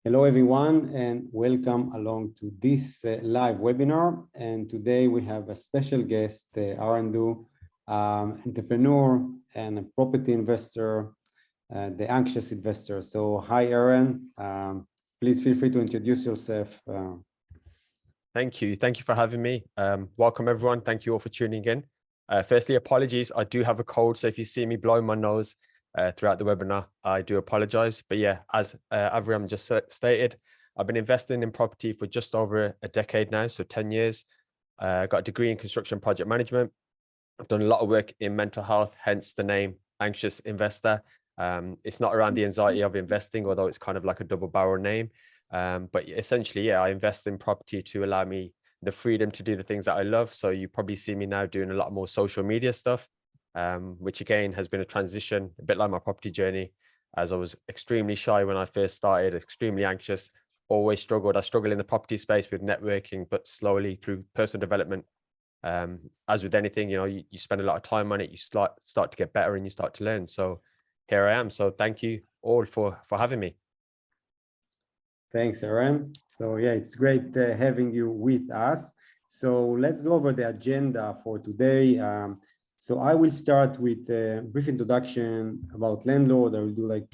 Hello, everyone, and welcome along to this live webinar. And today we have a special guest, Aren Deu, entrepreneur and a property investor, the anxious investor. So hi, Aren. Please feel free to introduce yourself. Thank you. Thank you for having me. Welcome, everyone. Thank you all for tuning in. Firstly, apologies. I do have a cold, so if you see me blowing my nose throughout the webinar, I do apologize. But yeah, as Avram just stated, I've been investing in property for just over a decade now, so 10 years. Got a degree in construction project management. I've done a lot of work in mental health, hence the name Anxious Investor. It's not around the anxiety of investing, although it's kind of like a double barrel name. But essentially, yeah, I invest in property to allow me the freedom to do the things that I love. So you probably see me now doing a lot more social media stuff, which again has been a transition, a bit like my property journey, as I was extremely shy when I first started, extremely anxious, always struggled. I struggled in the property space with networking, but slowly through personal development, as with anything, you know, you spend a lot of time on it, you start to get better and you start to learn. So here I am. So thank you all for having me. Thanks, Aren. So yeah, it's great having you with us. So let's go over the agenda for today. So I will start with a brief introduction about Lendlord. I will do like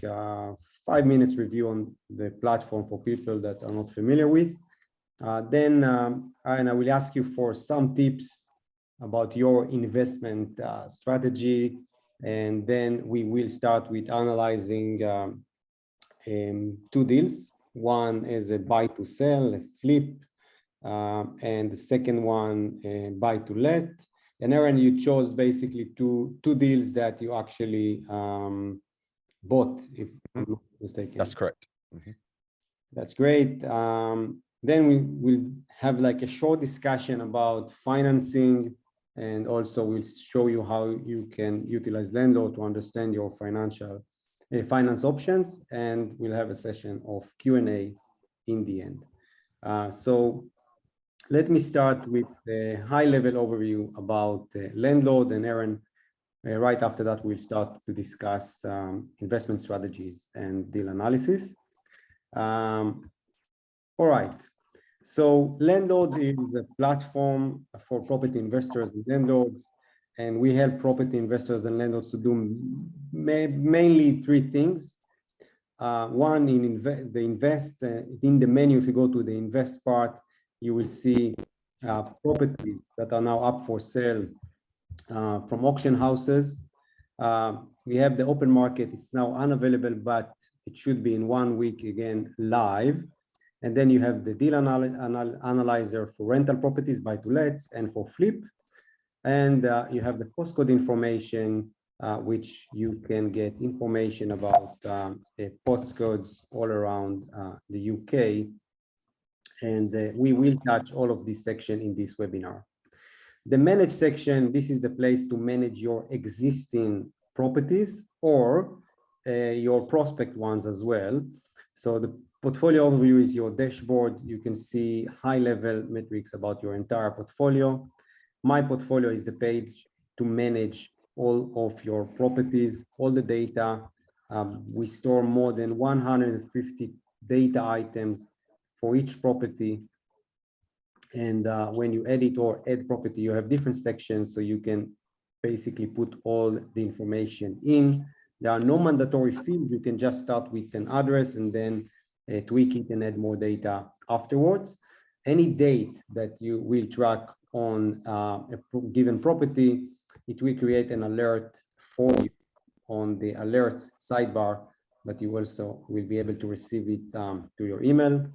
5 minutes review on the platform for people that are not familiar with. Then Aren, I will ask you for some tips about your investment strategy. And then we will start with analyzing 2 deals. One is a buy to sell, a flip, and the second one, a buy to let. And Aren, you chose basically two deals that you actually bought, if I'm not mistaken. That's correct. That's great. Then we will have like a short discussion about financing, and also we'll show you how you can utilize Lendlord to understand your finance options, and we'll have a session of Q&A in the end. So let me start with the high-level overview about Lendlord, and Aren, right after that, we'll start to discuss investment strategies and deal analysis. All right. So Lendlord is a platform for property investors and landlords, and we help property investors and landlords to do mainly 3 things. One, in the menu, if you go to the invest part, you will see properties that are now up for sale from auction houses. We have the open market. It's now unavailable, but it should be in 1 week again live. And then you have the deal analyzer for rental properties, buy to lets, and for flip. And you have the postcode information, which you can get information about postcodes all around the UK. And we will touch all of this section in this webinar. The manage section, this is the place to manage your existing properties or your prospect ones as well. So the portfolio overview is your dashboard. You can see high-level metrics about your entire portfolio. My portfolio is the page to manage all of your properties, all the data. We store more than 150 data items for each property. And when you edit or add property, you have different sections, so you can basically put all the information in. There are no mandatory fields. You can just start with an address and then tweak it and add more data afterwards. Any date that you will track on a given property, it will create an alert for you on the alerts sidebar, but you also will be able to receive it to your email.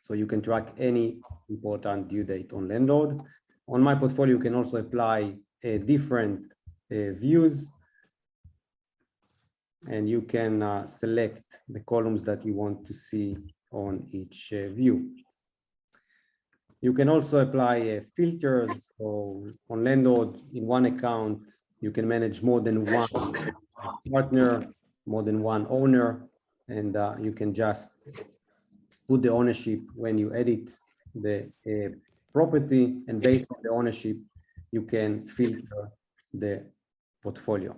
So you can track any important due date on Lendlord. On my portfolio, you can also apply different views, and you can select the columns that you want to see on each view. You can also apply filters. So on Lendlord, in one account, you can manage more than one partner, more than one owner, and you can just put the ownership when you edit the property, and based on the ownership, you can filter the portfolio.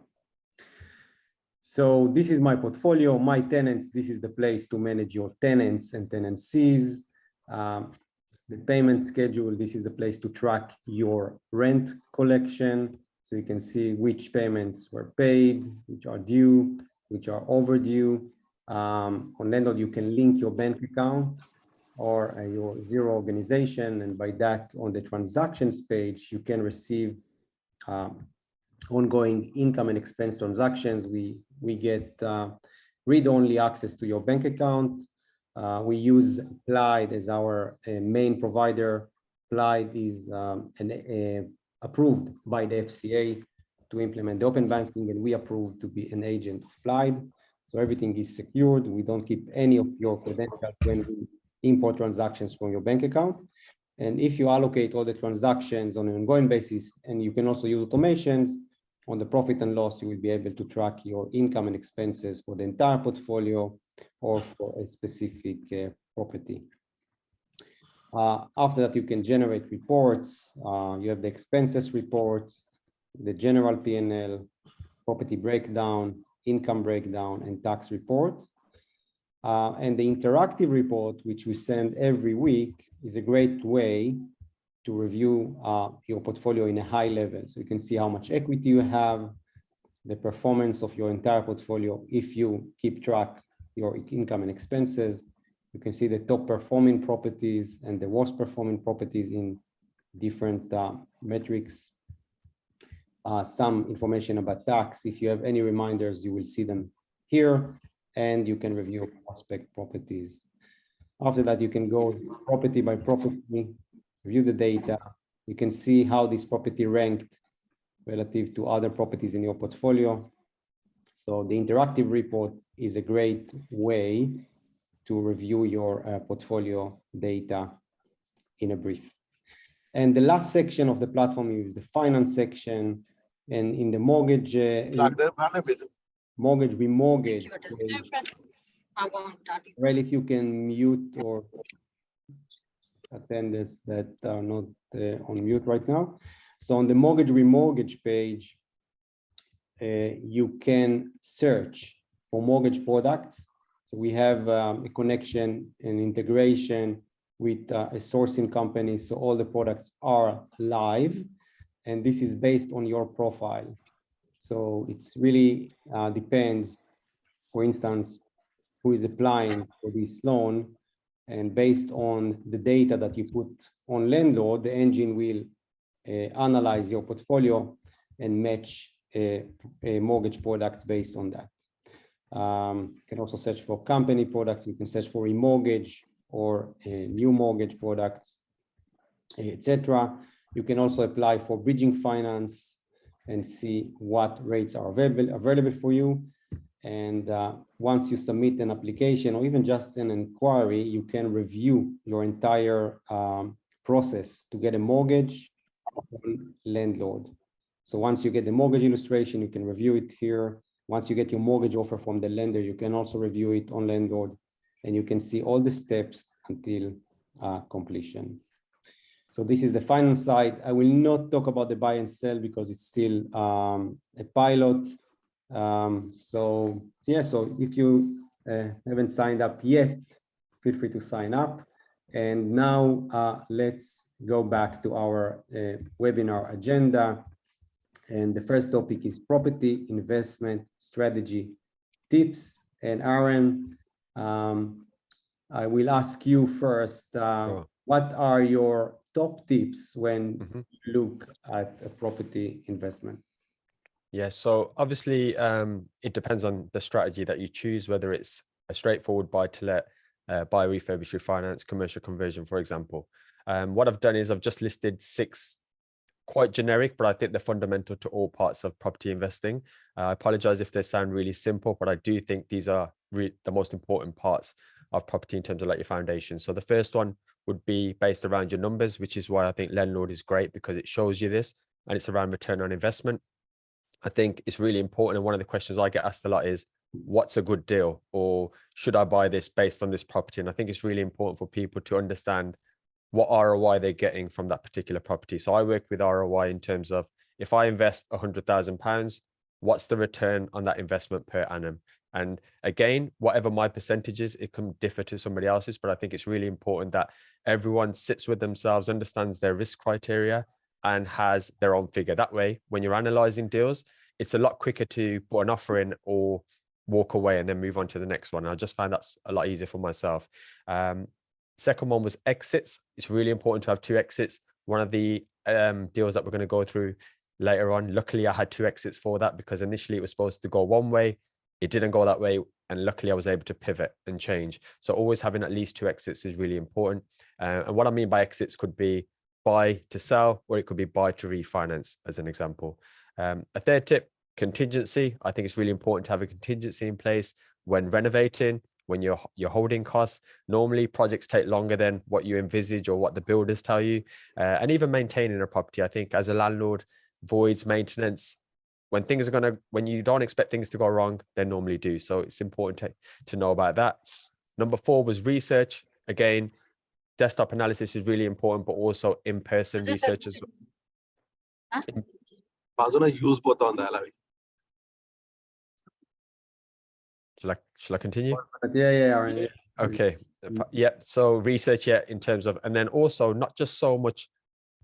So this is my portfolio, my tenants. This is the place to manage your tenants and tenancies. The payment schedule, this is the place to track your rent collection. So you can see which payments were paid, which are due, which are overdue. On Lendlord, you can link your bank account or your zero organization. And by that, on the transactions page, you can receive ongoing income and expense transactions. We get read-only access to your bank account. We use Applied as our main provider. Applied is approved by the FCA to implement the open banking, and we approve to be an agent of Applied. So everything is secured. We don't keep any of your credentials when we import transactions from your bank account. And if you allocate all the transactions on an ongoing basis, and you can also use automations, on the profit and loss, you will be able to track your income and expenses for the entire portfolio or for a specific property. After that, you can generate reports. You have the expenses reports, the general P&L, property breakdown, income breakdown, and tax report. And the interactive report, which we send every week, is a great way to review your portfolio in a high level. So you can see how much equity you have, the performance of your entire portfolio. If you keep track your income and expenses, you can see the top performing properties and the worst performing properties in different metrics. Some information about tax. If you have any reminders, you will see them here, and you can review prospect properties. After that, you can go property by property, view the data. You can see how this property ranked relative to other properties in your portfolio. So the interactive report is a great way to review your portfolio data in a brief. And the last section of the platform is the finance section. And in the mortgage, remortgage page, well, if you can mute or attendants that are not on mute right now. So on the mortgage remortgage page, you can search for mortgage products. So we have a connection and integration with a sourcing company. So all the products are live, and this is based on your profile. So it's really depends, for instance, who is applying for this loan. And based on the data that you put on Lendlord, the engine will analyze your portfolio and match mortgage products based on that. You can also search for company products. You can search for remortgage or new mortgage products, etc. You can also apply for bridging finance and see what rates are available for you. And once you submit an application or even just an inquiry, you can review your entire process to get a mortgage on Lendlord. So once you get the mortgage illustration, you can review it here. Once you get your mortgage offer from the lender, you can also review it on Lendlord, and you can see all the steps until completion. So this is the finance side. I will not talk about the buy and sell because it's still a pilot. So if you haven't signed up yet, feel free to sign up. And now let's go back to our webinar agenda. And the first topic is property investment strategy tips. And Aren, I will ask you first, Sure. What are your top tips when you look at a property investment? Yeah, so obviously it depends on the strategy that you choose, whether it's a straightforward buy to let, buy, refurbish, refinance, commercial conversion, for example. What I've done is I've just listed 6 quite generic, but I think they're fundamental to all parts of property investing. I apologize if they sound really simple, but I do think these are the most important parts of property in terms of like your foundation. So the first one would be based around your numbers, which is why I think Lendlord is great, because it shows you this, and it's around return on investment. I think it's really important. And one of the questions I get asked a lot is, what's a good deal? Or should I buy this based on this property? And I think it's really important for people to understand what ROI they're getting from that particular property. So I work with ROI in terms of, if I invest £100,000, what's the return on that investment per annum? And again, whatever my percentage is, it can differ to somebody else's, but I think it's really important that everyone sits with themselves, understands their risk criteria, and has their own figure. That way, when you're analyzing deals, it's a lot quicker to put an offer in or walk away and then move on to the next one. And I just find that's a lot easier for myself. Second one was exits. It's really important to have 2 exits. One of the deals that we're going to go through later on, luckily I had 2 exits for that, because initially it was supposed to go one way. It didn't go that way. And luckily I was able to pivot and change. So always having at least 2 exits is really important. And what I mean by exits could be buy to sell, or it could be buy to refinance, as an example. A third tip, contingency. I think it's really important to have a contingency in place when renovating, when you're holding costs. Normally projects take longer than what you envisage or what the builders tell you. And even maintaining a property, I think as a landlord, voids, maintenance, when you don't expect things to go wrong, they normally do. So it's important to know about that. Number 4 was research. Again, desktop analysis is really important, but also in-person research as well. Use both on the Shall I continue? Yeah, Aren, yeah. Okay. Yeah. So research, yeah, in terms of, and then also not just so much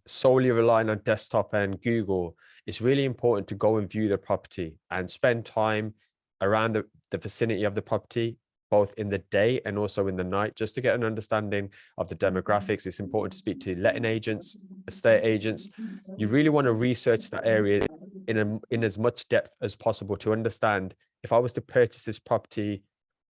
solely relying on desktop and Google. It's really important to go and view the property and spend time around the vicinity of the property, both in the day and also in the night, just to get an understanding of the demographics. It's important to speak to letting agents, estate agents. You really want to research that area in as much depth as possible to understand, if I was to purchase this property,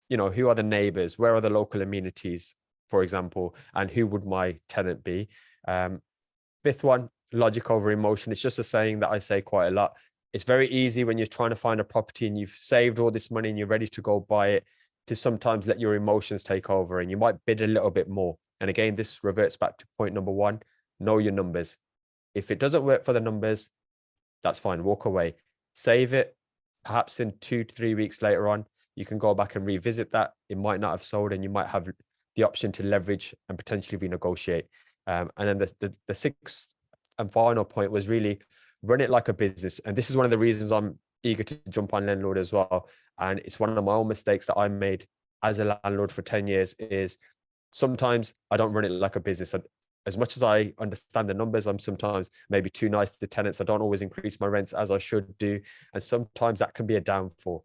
you know, who are the neighbors, where are the local amenities, for example, and who would my tenant be? 5th one, logic over emotion. It's just a saying that I say quite a lot. It's very easy when you're trying to find a property and you've saved all this money and you're ready to go buy it, to sometimes let your emotions take over, and you might bid a little bit more. And again, this reverts back to point number 1, know your numbers. If it doesn't work for the numbers, that's fine, walk away. Save it. Perhaps in 2 to 3 weeks later on, you can go back and revisit that. It might not have sold, and you might have the option to leverage and potentially renegotiate. And then the 6th and final point was really run it like a business. And this is one of the reasons I'm eager to jump on Lendlord as well. And it's one of my own mistakes that I made as a landlord for 10 years is sometimes I don't run it like a business. As much as I understand the numbers, I'm sometimes maybe too nice to the tenants. I don't always increase my rents as I should do. And sometimes that can be a downfall.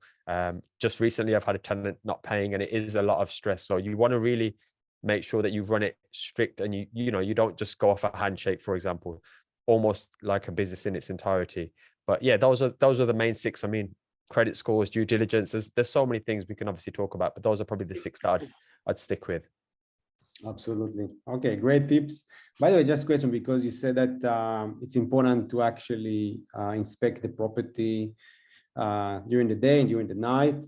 Just recently, I've had a tenant not paying, and it is a lot of stress. So you want to really make sure that you run it strict, and you don't just go off a handshake, for example, almost like a business in its entirety. But yeah, those are the main 6. I mean, credit scores, due diligence. There's so many things we can obviously talk about, but those are probably the 6 that I'd stick with. Absolutely. Okay, great tips. By the way, just a question, because you said that it's important to actually inspect the property during the day and during the night.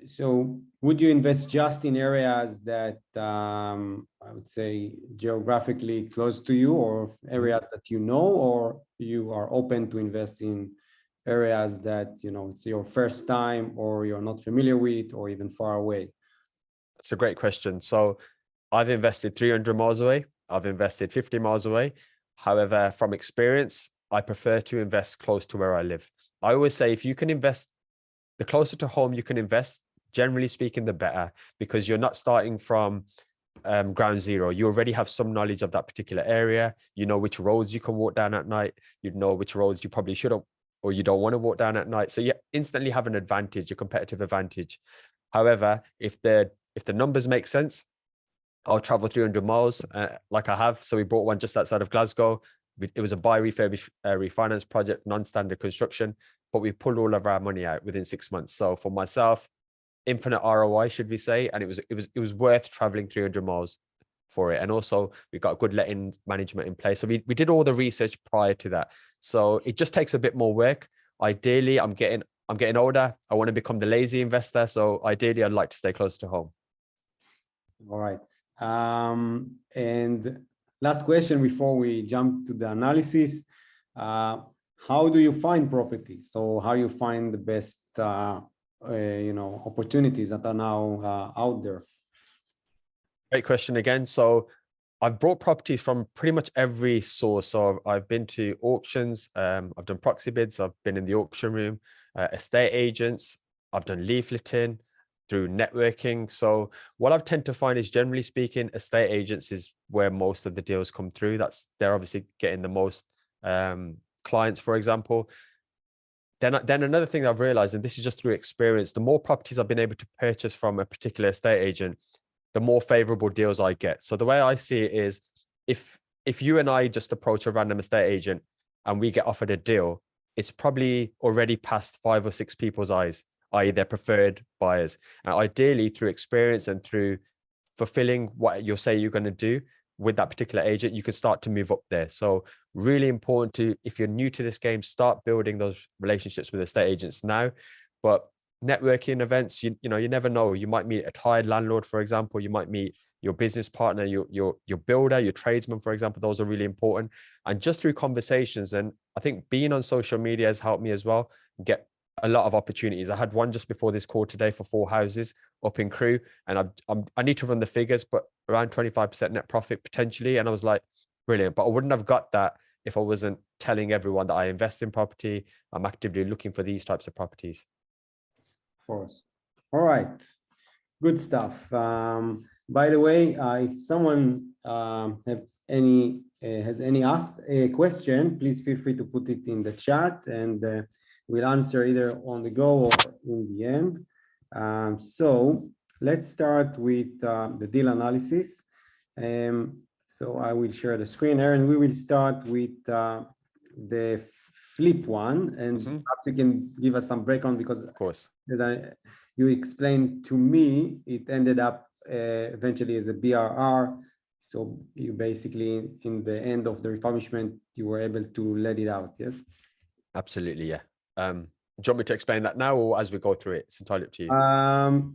So would you invest just in areas that I would say geographically close to you, or areas that you know, or you are open to invest in areas that, you know, it's your first time or you're not familiar with, or even far away? That's a great question. So I've invested 300 miles away. I've invested 50 miles away. However, from experience, I prefer to invest close to where I live. I always say, if you can invest, the closer to home you can invest, generally speaking, the better, because you're not starting from ground zero. You already have some knowledge of that particular area. You know which roads you can walk down at night. You know which roads you probably shouldn't, or you don't want to walk down at night. So you instantly have an advantage, a competitive advantage. However, if the numbers make sense, I'll travel 300 miles like I have. So we bought one just outside of Glasgow. It was a buy refurbish refinance project, non-standard construction, but we pulled all of our money out within 6 months. So for myself, infinite ROI, should we say, and it was worth traveling 300 miles for it. And also we got good letting management in place. So we did all the research prior to that. So it just takes a bit more work. Ideally, I'm getting older. I want to become the lazy investor. So ideally, I'd like to stay close to home. All right. And last question before we jump to the analysis. How do you find properties? So how you find the best opportunities that are now out there? Great question again. So I've brought properties from pretty much every source. So I've been to auctions, I've done proxy bids, I've been in the auction room, estate agents. I've done leafleting through networking. So what I've tend to find is, generally speaking, estate agents is where most of the deals come through. They're obviously getting the most clients, for example. Then another thing I've realized, and this is just through experience, the more properties I've been able to purchase from a particular estate agent, the more favorable deals I get. So the way I see it is, if you and I just approach a random estate agent and we get offered a deal, it's probably already past 5 or 6 people's eyes, i.e. their preferred buyers. And ideally, through experience and through fulfilling what you'll say you're going to do with that particular agent, you can start to move up there. So really important to, if you're new to this game, start building those relationships with estate agents now. But networking events, you know, you never know. You might meet a tired landlord, for example. You might meet your business partner, your builder, your tradesman, for example. Those are really important. And just through conversations, and I think being on social media has helped me as well get a lot of opportunities. I had one just before this call today for 4 houses up in Crewe, and I need to run the figures, but around 25% net profit potentially. And I was like, brilliant. But I wouldn't have got that if I wasn't telling everyone that I invest in property. I'm actively looking for these types of properties. Of course. All right. Good stuff. By the way, if someone has any asked a question, please feel free to put it in the chat, and we'll answer either on the go or in the end. So let's start with the deal analysis. So I will share the screen, Aren. We will start with the flip one, and perhaps you can give us some background, because of course, as you explained to me, it ended up eventually as a BRR. So you basically, in the end of the refurbishment, you were able to let it out, yes? Absolutely, yeah. Do you want me to explain that now, or as we go through it? It's entirely up to you.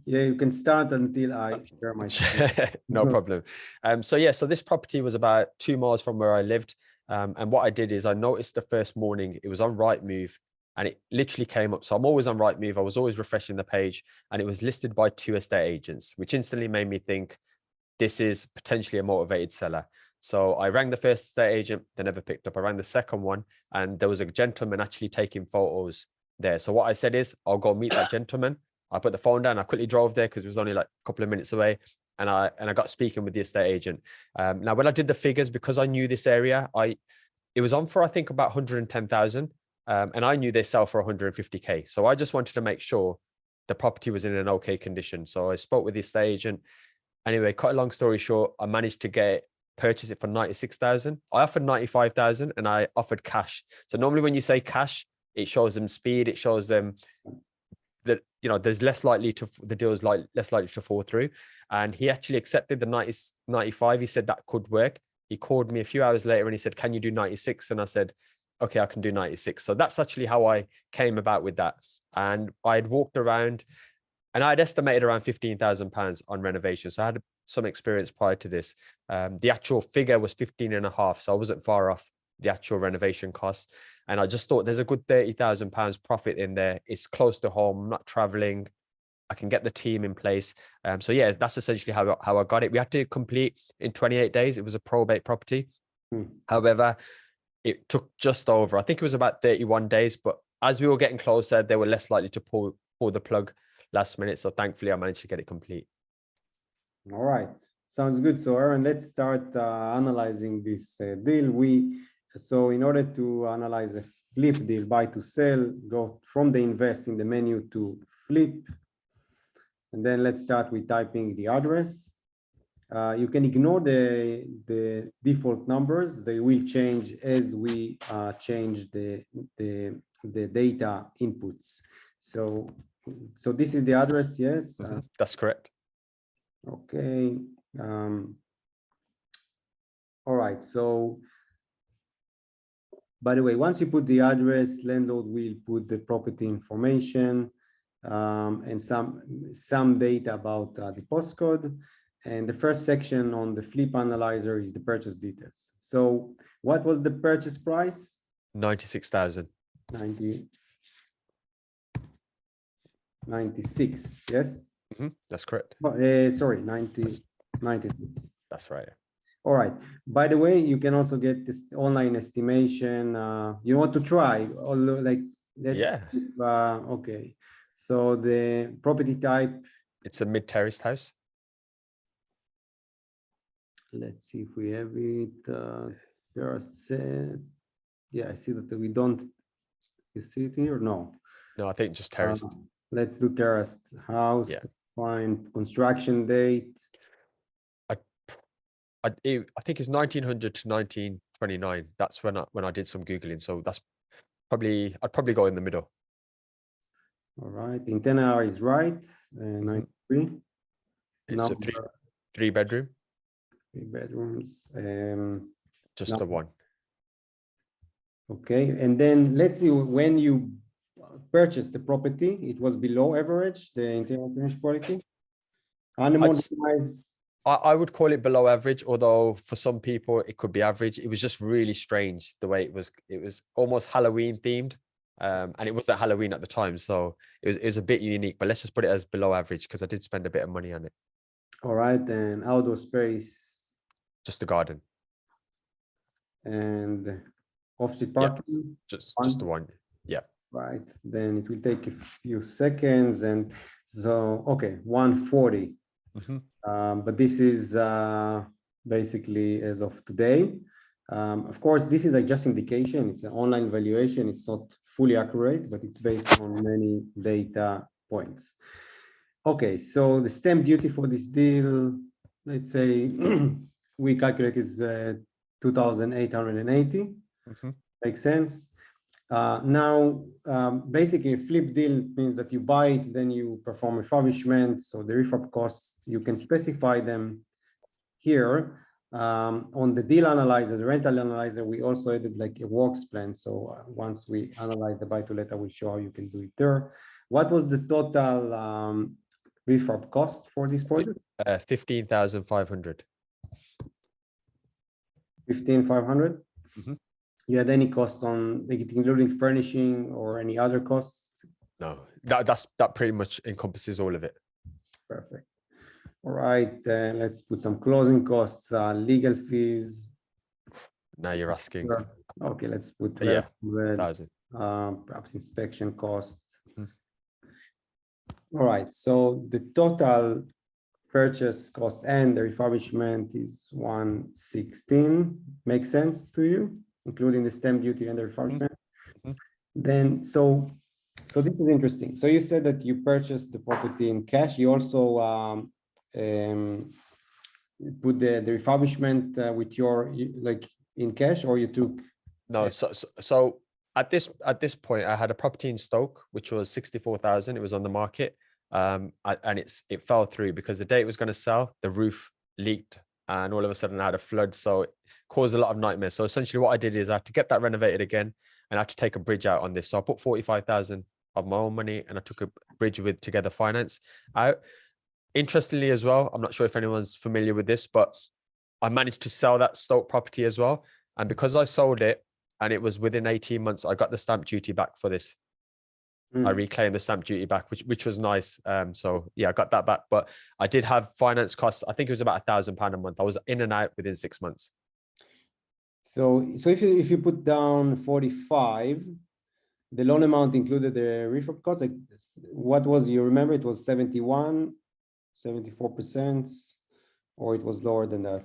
Yeah, you can start until I share my screen. No problem. So yeah, so this property was about 2 miles from where I lived. And what I did is I noticed the first morning it was on Rightmove, and it literally came up. So I'm always on Rightmove. I was always refreshing the page, and it was listed by 2 estate agents, which instantly made me think this is potentially a motivated seller. So I rang the first estate agent, they never picked up. I rang the second one, and there was a gentleman actually taking photos there. So what I said is, I'll go meet that gentleman. I put the phone down. I quickly drove there because it was only like a couple of minutes away, and I got speaking with the estate agent. Now, when I did the figures, because I knew this area, it was on for, I think, about 110,000, and I knew they sell for 150K. So I just wanted to make sure the property was in an okay condition. So I spoke with the estate agent. Anyway, cut a long story short, I managed to purchase it for 96,000. I offered 95,000, and I offered cash. So normally when you say cash, it shows them speed. It shows them that, you know, there's less likely to, the deal is less likely to fall through. And he actually accepted the 95. He said that could work. He called me a few hours later and he said, can you do 96? And I said, okay, I can do 96. So that's actually how I came about with that. And I had walked around, and I had estimated around £15,000 on renovation. So I had some experience prior to this. The actual figure was 15.5. So I wasn't far off the actual renovation costs. And I just thought there's a good £30,000 profit in there. It's close to home. I'm not traveling. I can get the team in place. So yeah, that's essentially how I got it. We had to complete in 28 days. It was a probate property. However, it took just over, I think it was about 31 days, but as we were getting closer, they were less likely to pull the plug last minute. So thankfully I managed to get it complete. All right, sounds good. So Aren, let's start analyzing this deal. So in order to analyze a flip deal, buy to sell, go from the invest in the menu to flip. And then let's start with typing the address. You can ignore the default numbers. They will change as we change the data inputs. So this is the address, yes? That's correct. Okay. All right, so by the way, once you put the address, Lendlord will put the property information and some data about the postcode. And the first section on the flip analyzer is the purchase details. So what was the purchase price? 96,000. 96, yes? That's correct. Sorry, 96. That's right. All right. By the way, you can also get this online estimation. You want to try, although like Yeah. Okay. So the property type, It's a mid-terraced house. let's see if we have it. Terrace. Yeah, I see that we don't. You see it here? No. No, I think just terraced. Let's do terraced house. Yeah. Find construction date. I think it's 1900 to 1929. That's when I did some Googling. So that's I'd probably go in the middle. All right. Antenna is right. 93. It's a three bedroom. 3 bedrooms. Just the one. Okay. And then let's see, when you purchased the property, it was below average, the interior finish quality. I would call it below average, although for some people it could be average. It was just really strange the way it was almost Halloween themed. And it wasn't Halloween at the time, so it was a bit unique, but let's just put it as below average because I did spend a bit of money on it. All right, and outdoor space. Just the garden. And off-street parking. Just the one. Yeah. Right, then it will take a few seconds, and so okay, 140. But this is basically as of today. Of course, this is just indication. It's an online valuation. It's not fully accurate, but it's based on many data points. Okay, so the stamp duty for this deal, let's say we calculate is 2,880. Makes sense. Now, basically a flip deal means that you buy it, then you perform refurbishment. So the refurb costs, you can specify them here. On the deal analyzer, the rental analyzer, we also added like a works plan. So once we analyze the buy to let, I will show how you can do it there. What was the total refurb cost for this project? 15,500. 15,500. You had any costs on, like, including furnishing or any other costs? No, that pretty much encompasses all of it. Perfect. All right, let's put some closing costs, legal fees. Now you're asking. Okay, let's put 1,000. Perhaps inspection cost. All right, so the total purchase cost and the refurbishment is 116. Makes sense to you, including the stamp duty and the refurbishment? Then, so this is interesting. So you said that you purchased the property in cash. You also put the refurbishment with your, like, in cash, or you took? No, so at this point, I had a property in Stoke, which was 64,000. It was on the market, and it fell through because the day it was going to sell, the roof leaked, and all of a sudden I had a flood, so it caused a lot of nightmares. So essentially, what I did is I had to get that renovated again, and I had to take a bridge out on this. So I put 45,000 of my own money, and I took a bridge with Together Finance out. Interestingly, as well, I'm not sure if anyone's familiar with this, but I managed to sell that Stoke property as well, and because I sold it, and it was within 18 months, I got the stamp duty back for this. I reclaimed the stamp duty back, which was nice. So yeah, I got that back, but I did have finance costs. I think it was about £1,000 a month. I was in and out within 6 months. So if you put down 45, the loan amount included the refurb cost. Like, what was, you remember? It was 71, 74%, or it was lower than that?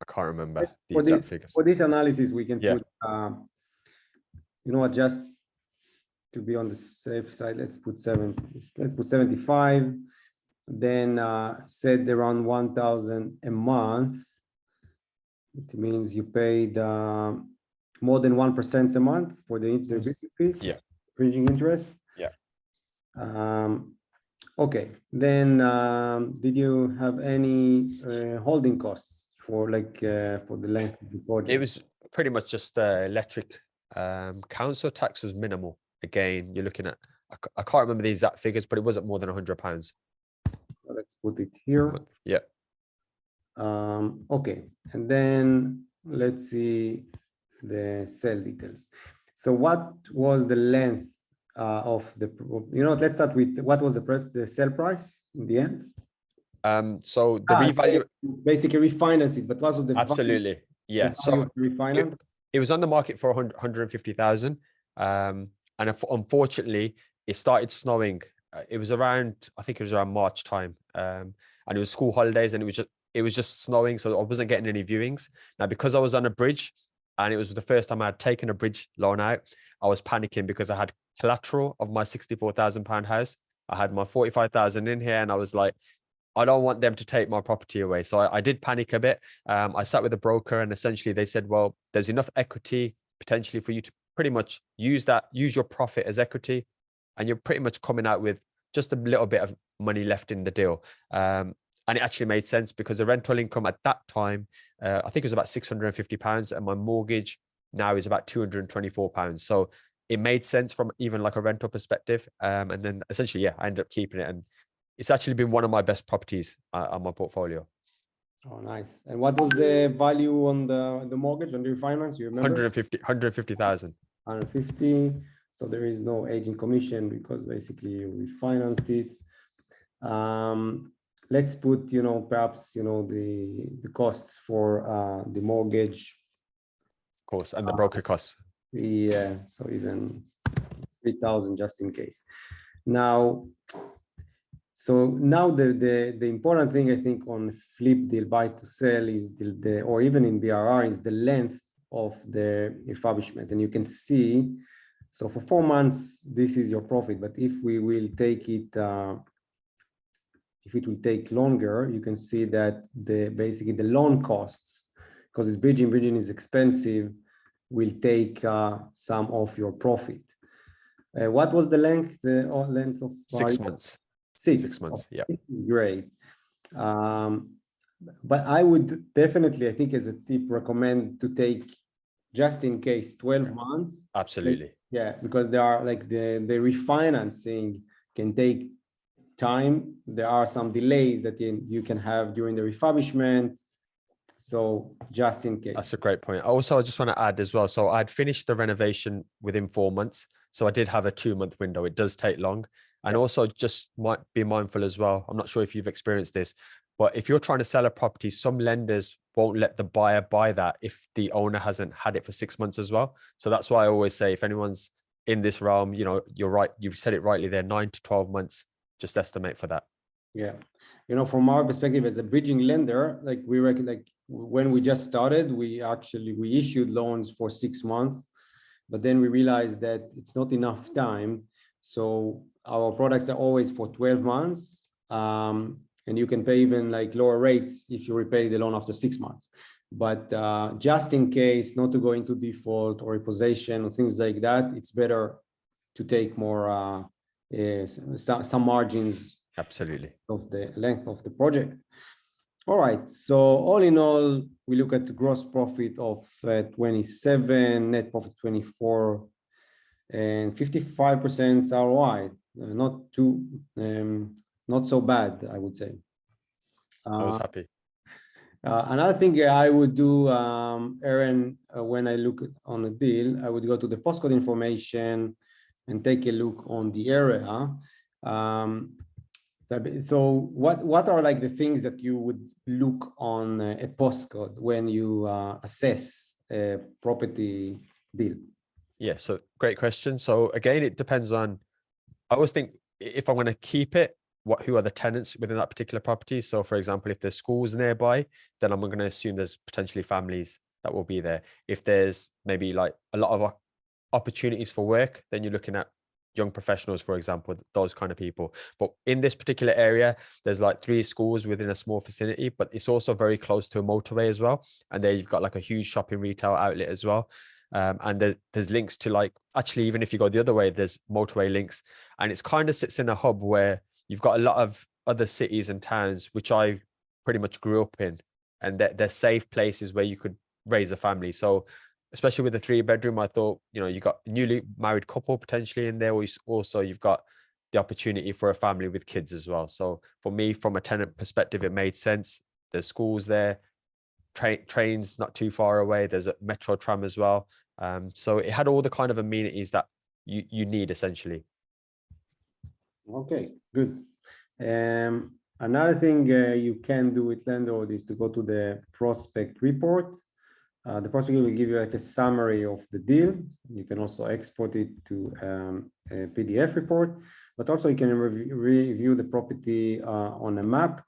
I can't remember the exact figures. For this analysis, we can put, you know what, just to be on the safe side, let's put 70. Let's put 75. Then set around 1,000 a month. It means you paid more than 1% a month for the interest fees. Yeah. Fringing interest. Yeah. Okay. Then did you have any holding costs for for the length of the project? It was pretty much just electric. Council tax was minimal. Again, you're looking at, I can't remember the exact figures, but it wasn't more than £100. Let's put it here. Yeah. Okay, and then let's see the sale details. So what was the length of the, you know, let's start with what was the sale price in the end? So the revalue, basically refinance it, but what was the absolutely, yeah. So refinance? it was on the market for 150,000. Unfortunately, it started snowing. It was around, I think it was around March time, and it was school holidays, and it was just snowing, so I wasn't getting any viewings. Now, because I was on a bridge, and it was the first time I had taken a bridge loan out, I was panicking because I had collateral of my £64,000 house. I had my 45,000 in here, and I was like, I don't want them to take my property away. So I did panic a bit. I sat with a broker, and essentially they said, well, there's enough equity potentially for you to pretty much use your profit as equity, and you're pretty much coming out with just a little bit of money left in the deal. And it actually made sense because the rental income at that time, I think it was about £650, and my mortgage now is about £224. So it made sense from even like a rental perspective. And then essentially, yeah, I ended up keeping it, and it's actually been one of my best properties on my portfolio. Oh, nice. And what was the value on the mortgage, on the refinance? You remember? 150,000. 150. So there is no agent commission because basically you refinanced it. Let's put, perhaps, the costs for the mortgage. Of course, and the broker costs. Yeah, so even 3,000 just in case. Now, the important thing I think on flip deal, buy to sell is or even in BRR is the length of the refurbishment. And you can see, so for 4 months, this is your profit. But if we will take it, if it will take longer, you can see that basically the loan costs, because it's bridging is expensive, will take some of your profit. What was the length? The length of 6 months. 6 months. Yeah. Great. But I would definitely, I think as a tip, recommend to take just in case 12 months. Absolutely. Yeah, because there are like the refinancing can take time. There are some delays that you can have during the refurbishment. So just in case. That's a great point. Also, I just want to add as well. So I'd finished the renovation within 4 months. So I did have a 2-month window. It does take long. And also just might be mindful as well. I'm not sure if you've experienced this, but if you're trying to sell a property, some lenders won't let the buyer buy that if the owner hasn't had it for 6 months as well. So that's why I always say, if anyone's in this realm, you're right. You've said it rightly there, 9 to 12 months, just estimate for that. Yeah. From our perspective as a bridging lender, like we reckon, like when we just started, we issued loans for 6 months, but then we realized that it's not enough time. So our products are always for 12 months. And you can pay even like lower rates if you repay the loan after 6 months. But just in case not to go into default or repossession or things like that, it's better to take more some margins. Absolutely. Of the length of the project. All right. So all in all, we look at the gross profit of 27, net profit 24, and 55% ROI. Not so bad, I would say. I was happy. Another thing I would do, Aren, when I look on a deal, I would go to the postcode information and take a look on the area. So what are like the things that you would look on a postcode when you assess a property deal? Yeah, so great question. So again, it depends on, I always think if I'm going to keep it, who are the tenants within that particular property? So for example, if there's schools nearby, then I'm going to assume there's potentially families that will be there. If there's maybe like a lot of opportunities for work, then you're looking at young professionals, for example, those kind of people. But in this particular area, there's like 3 schools within a small vicinity, but it's also very close to a motorway as well. And there you've got like a huge shopping retail outlet as well. And there's links to, like, actually, even if you go the other way, there's motorway links, and it's kind of sits in a hub where you've got a lot of other cities and towns, which I pretty much grew up in, and they're safe places where you could raise a family. So especially with the 3-bedroom, I thought, you got a newly married couple potentially in there. Also, you've got the opportunity for a family with kids as well. So for me, from a tenant perspective, it made sense. There's schools there, trains not too far away. There's a metro tram as well. So it had all the kind of amenities that you need essentially. Okay, good. Another thing you can do with Lendlord is to go to the prospect report. The postcode will give you like a summary of the deal. You can also export it to a PDF report, but also you can review the property on a map.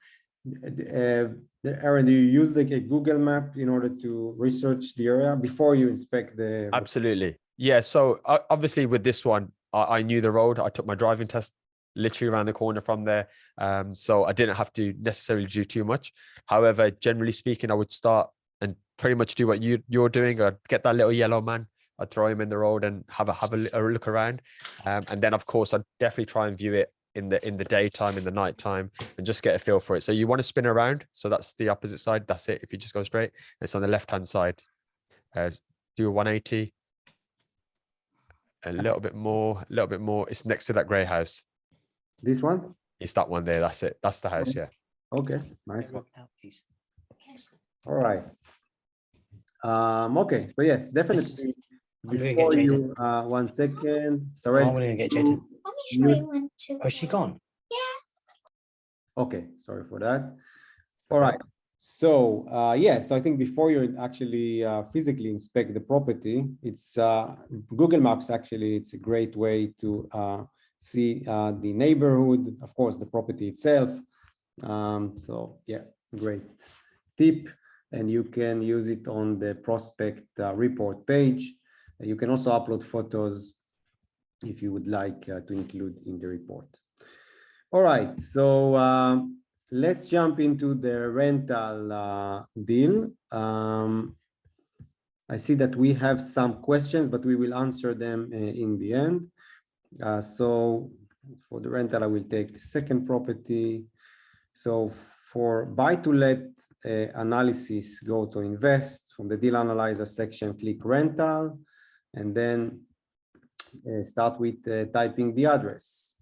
Aren, do you use like a Google map in order to research the area before you inspect the? Absolutely. Yeah. So obviously with this one, I knew the road. I took my driving test literally around the corner from there. So I didn't have to necessarily do too much. However, generally speaking, I would start and pretty much do what you're doing. I'd get that little yellow man. I'd throw him in the road and have a look around. And then of course I'd definitely try and view it in the daytime, in the nighttime, and just get a feel for it. So you want to spin around. So that's the opposite side. That's it. If you just go straight, it's on the left-hand side. Do a 180. A little bit more, It's next to that grey house. This one? It's that one there. That's it. That's the house. Yeah. Okay, nice one. All right. Okay, so yes, definitely. Before you, 1 second. Sorry. I'm gonna get Jaden. Oh, is she gone? Okay, sorry for that. All right. So yeah, so I think before you actually physically inspect the property, it's Google Maps. Actually, it's a great way to see the neighborhood, of course, the property itself. So yeah, great tip, and you can use it on the prospect report page. You can also upload photos if you would like to include in the report. All right, so let's jump into the rental deal. I see that we have some questions, but we will answer them in the end. So for the rental, I will take the second property. So for buy-to-let analysis, go to invest. From the deal analyzer section, click rental, and then start with typing the address.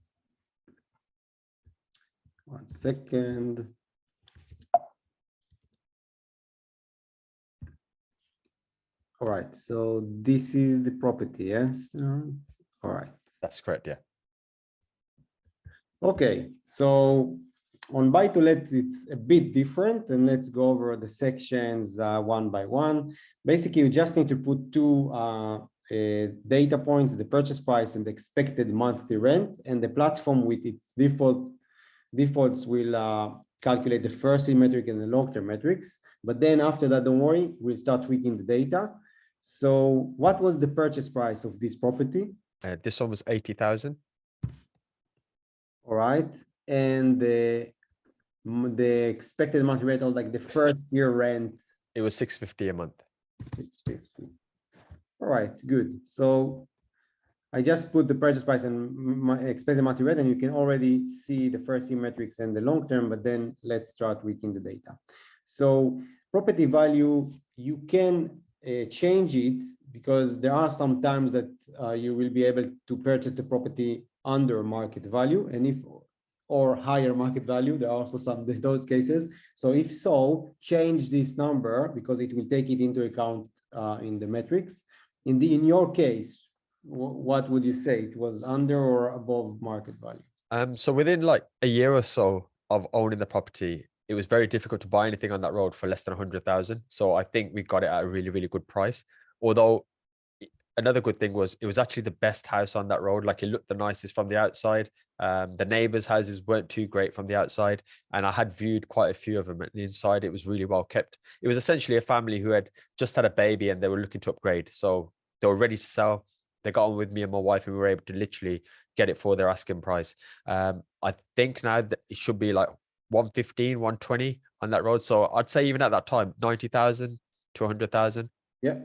1 second. All right, so this is the property, yes? All right. That's correct. Yeah. Okay, so on buy-to-let, it's a bit different, and let's go over the sections one by one. Basically, you just need to put two data points, the purchase price and the expected monthly rent, and the platform with its defaults will calculate the first year metric and the long-term metrics. But then after that, don't worry, we'll start tweaking the data. So what was the purchase price of this property? This one was 80,000. All right, and the expected monthly rent, or like the first year rent? It was 650 a month. 650. All right, good. So I just put the purchase price and my expected monthly rent, and you can already see the first year metrics and the long term, but then let's start tweaking the data. So property value, you can change it, because there are some times that you will be able to purchase the property under market value, and or higher market value. There are also some of those cases. So if so, change this number, because it will take it into account in the metrics. In your case, what would you say? It was under or above market value? So within like a year or so of owning the property, it was very difficult to buy anything on that road for less than 100,000. So I think we got it at a really, really good price. Although another good thing was it was actually the best house on that road. Like, it looked the nicest from the outside. The neighbors' houses weren't too great from the outside, and I had viewed quite a few of them. At the inside, it was really well kept. It was essentially a family who had just had a baby and they were looking to upgrade. So they were ready to sell. They got on with me and my wife, and we were able to literally get it for their asking price. I think now that it should be like 115, 120 on that road. So I'd say even at that time, 90,000 to 100,000. Yeah.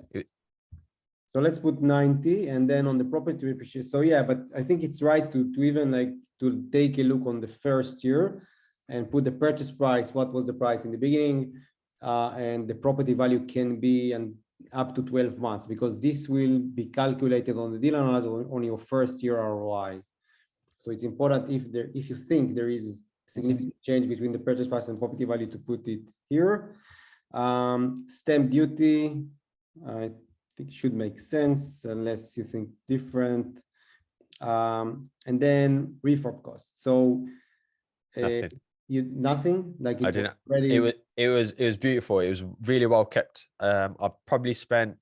So let's put 90, and then on the property appreciation. So yeah, but I think it's right to even like to take a look on the first year and put the purchase price, what was the price in the beginning, and the property value can be and up to 12 months, because this will be calculated on the deal analyzer on your first year ROI. So it's important, if you think there is significant change between the purchase price and property value, to put it here. Stamp duty, I think should make sense unless you think different. And then refurb costs. So You nothing like I it was didn't. ready. It was beautiful. It was really well kept. I've probably spent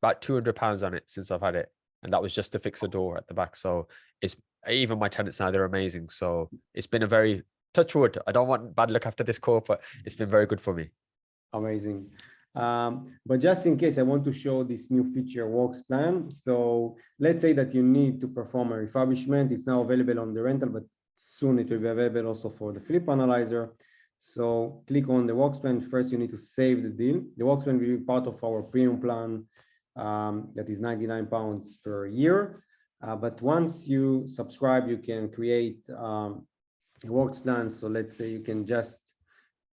about £200 on it since I've had it, and that was just to fix the door at the back. So it's even my tenants now, they're amazing. So it's been a very touch wood. I don't want bad luck after this call, but it's been very good for me. Amazing. But just in case, I want to show this new feature works plan. So let's say that you need to perform a refurbishment. It's now available on the rental, but soon it will be available also for the flip analyzer. So click on the works plan. First, you need to save the deal. The works plan will be part of our premium plan that is £99 per year. But once you subscribe, you can create a works plan. So let's say you can just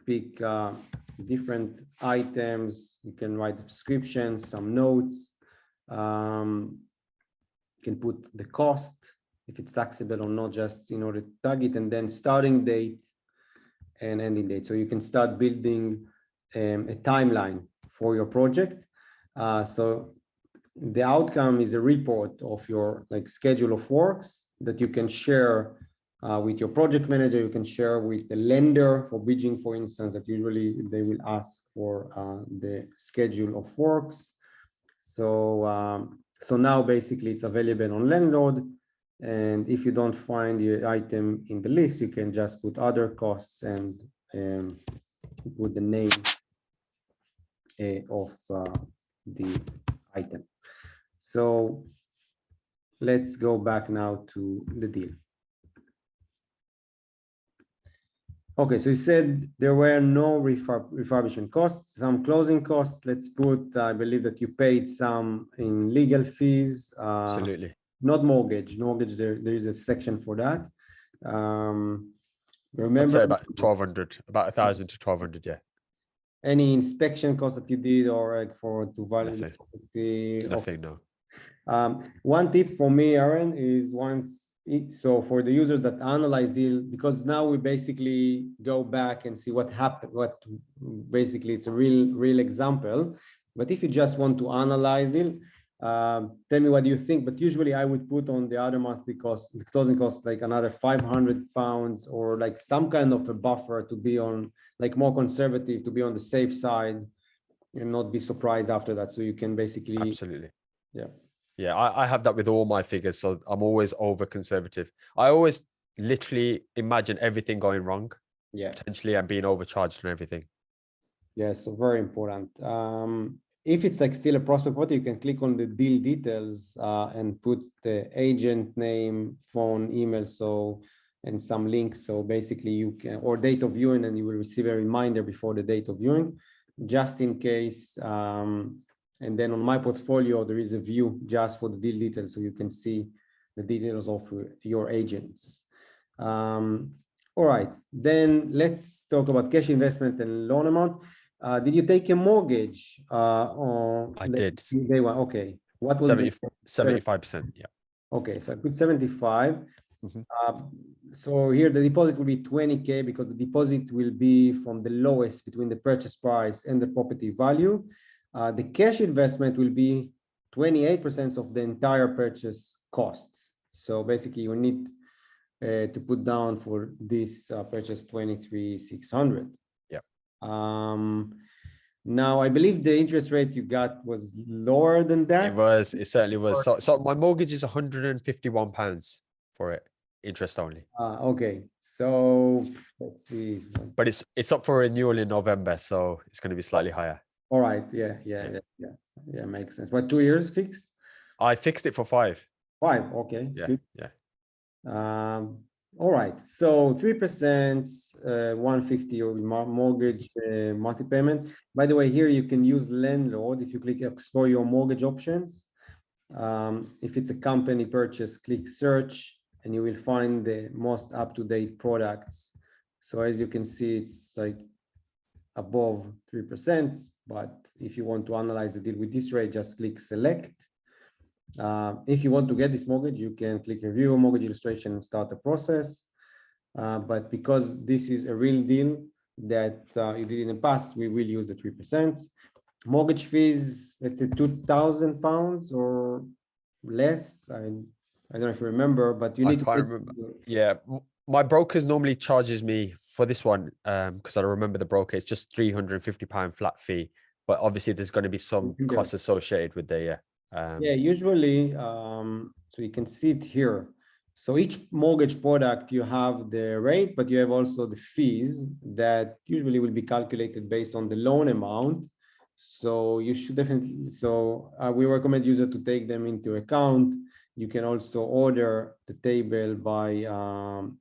pick different items. You can write descriptions, some notes. You can put the cost, if it's taxable or not, just in order to tag it, and then starting date and ending date. So you can start building a timeline for your project. So the outcome is a report of your schedule of works that you can share with your project manager. You can share with the lender for bridging, for instance, that usually they will ask for the schedule of works. So so now basically it's available on Lendlord, and if you don't find the item in the list, you can just put other costs and put the name of the item. So let's go back now to the deal. Okay, so you said there were no refurbishment costs, some closing costs. Let's put, I believe that you paid some in legal fees. Absolutely. Not mortgage. Mortgage, there is a section for that. I'd Remember, say about 1,200, about 1,000 to 1,200. Yeah. any inspection cost that you did, or to validate the property? Nothing, no. One tip for me, Aren, is so for the users that analyze deal, because now we basically go back and see what happened, what basically it's a real example. But if you just want to analyze deal, tell me what you think. But usually I would put on the other monthly costs, the closing costs, like another £500, or like some kind of a buffer to be on, like more conservative, to be on the safe side and not be surprised after that. So you can basically, Absolutely. yeah. Yeah, I have that with all my figures. So I'm always over conservative. I always literally imagine everything going wrong, Yeah. potentially, and being overcharged and everything. Yeah, so very important. If it's like still a prospect property, you can click on the deal details and put the agent name, phone, email, so, and some links. So basically you can, or date of viewing, and you will receive a reminder before the date of viewing, just in case. And then on my portfolio, there is a view just for the deal details, so you can see the details of your agents. All right, then let's talk about cash investment and loan amount. Did you take a mortgage? I did. Day one. Okay. What was 75%? Yeah. Okay, so I put 75. Mm-hmm. So here the deposit will be 20K, because the deposit will be from the lowest between the purchase price and the property value. The cash investment will be 28% of the entire purchase costs. So basically you need to put down for this purchase 23,600. Yeah. Now I believe the interest rate you got was lower than that. It certainly was. So my mortgage is £151 for it, interest only. Okay, so let's see. But it's up for renewal in November, so it's going to be slightly higher. All right, yeah, makes sense. But 2 years fixed? I fixed it for 5. 5, okay, it's good. Yeah. All right, so 3%, 150 or mortgage monthly payment. By the way, here you can use Lendlord. If you click explore your mortgage options, if it's a company purchase, click search, and you will find the most up-to-date products. So as you can see, it's like above 3%, but if you want to analyze the deal with this rate, just click select. If you want to get this mortgage, you can click review mortgage illustration and start the process. But because this is a real deal that you did in the past, we will use the 3%. Mortgage fees, let's say £2,000 or less. I don't know if you remember, but you need I can't remember. Yeah, my brokers normally charges me for this one, because I remember the broker, it's just £350 flat fee, but obviously there's going to be some Yeah. costs associated with the Yeah, usually, so you can see it here. So each mortgage product, you have the rate, but you have also the fees that usually will be calculated based on the loan amount. So you should definitely, we recommend user to take them into account. You can also order the table by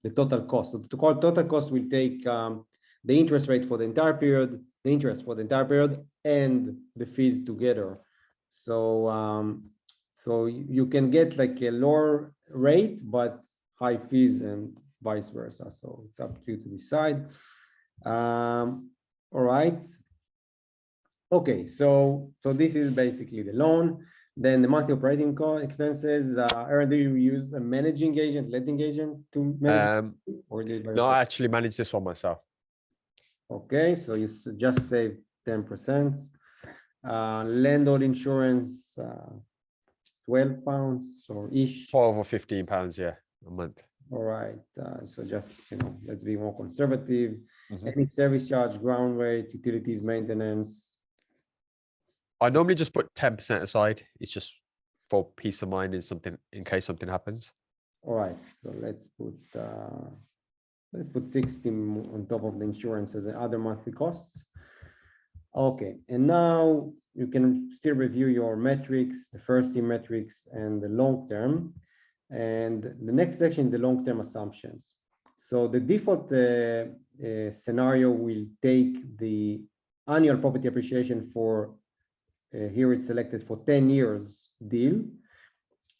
the total cost. So the total cost will take the interest rate for the entire period, the interest for the entire period, and the fees together. So so you can get like a lower rate but high fees and vice versa. So it's up to you to decide. All right. Okay, so this is basically the loan. Then the monthly operating expenses. Aren, do you use a managing agent, letting agent to manage? Or do you by no, yourself? I actually manage this one myself. Okay, so you just save 10%. Landlord insurance, £12 or ish. 12 or £15, yeah, a month. All right, so just, let's be more conservative. Mhm. Any service charge, ground rate, utilities, maintenance. I normally just put 10% aside. It's just for peace of mind in case something happens. All right, so let's put 60 on top of the insurance as other monthly costs. Okay, and now you can still review your metrics, the first year metrics and the long term. And the next section, the long-term assumptions. So the default scenario will take the annual property appreciation for, here it's selected for 10 years deal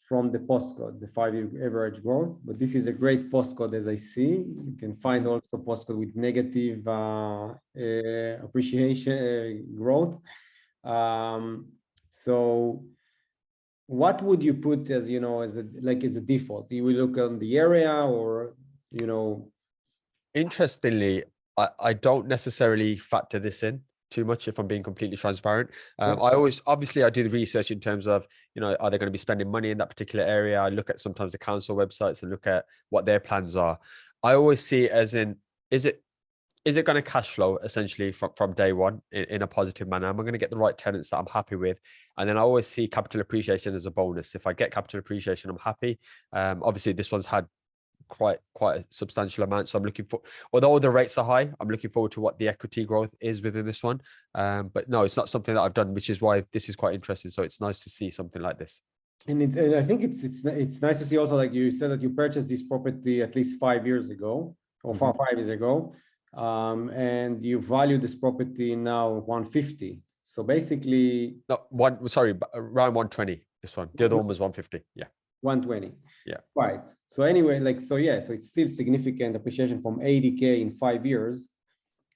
from the postcode, the 5-year average growth. But this is a great postcode as I see. You can find also postcode with negative appreciation growth. So what would you put as, as a default? You will look on the area or, Interestingly, I don't necessarily factor this in too much if I'm being completely transparent. Yeah. Obviously I do the research in terms of, are they going to be spending money in that particular area? I look at sometimes the council websites and look at what their plans are. I always see it as in, is it going to cash flow essentially from day one in a positive manner? Am I going to get the right tenants that I'm happy with? And then I always see capital appreciation as a bonus. If I get capital appreciation, I'm happy. Obviously this one's had quite a substantial amount. So I'm looking for, although the rates are high, I'm looking forward to what the equity growth is within this one. But no, it's not something that I've done, which is why this is quite interesting. So it's nice to see something like this. And I think it's nice to see also, like you said, that you purchased this property at least 5 years ago or 5 years ago. And you value this property now 150. So basically, No, around 120. This one, the other one was 150. Yeah, 120. Yeah, right. So anyway, so it's still significant appreciation from 80K in 5 years.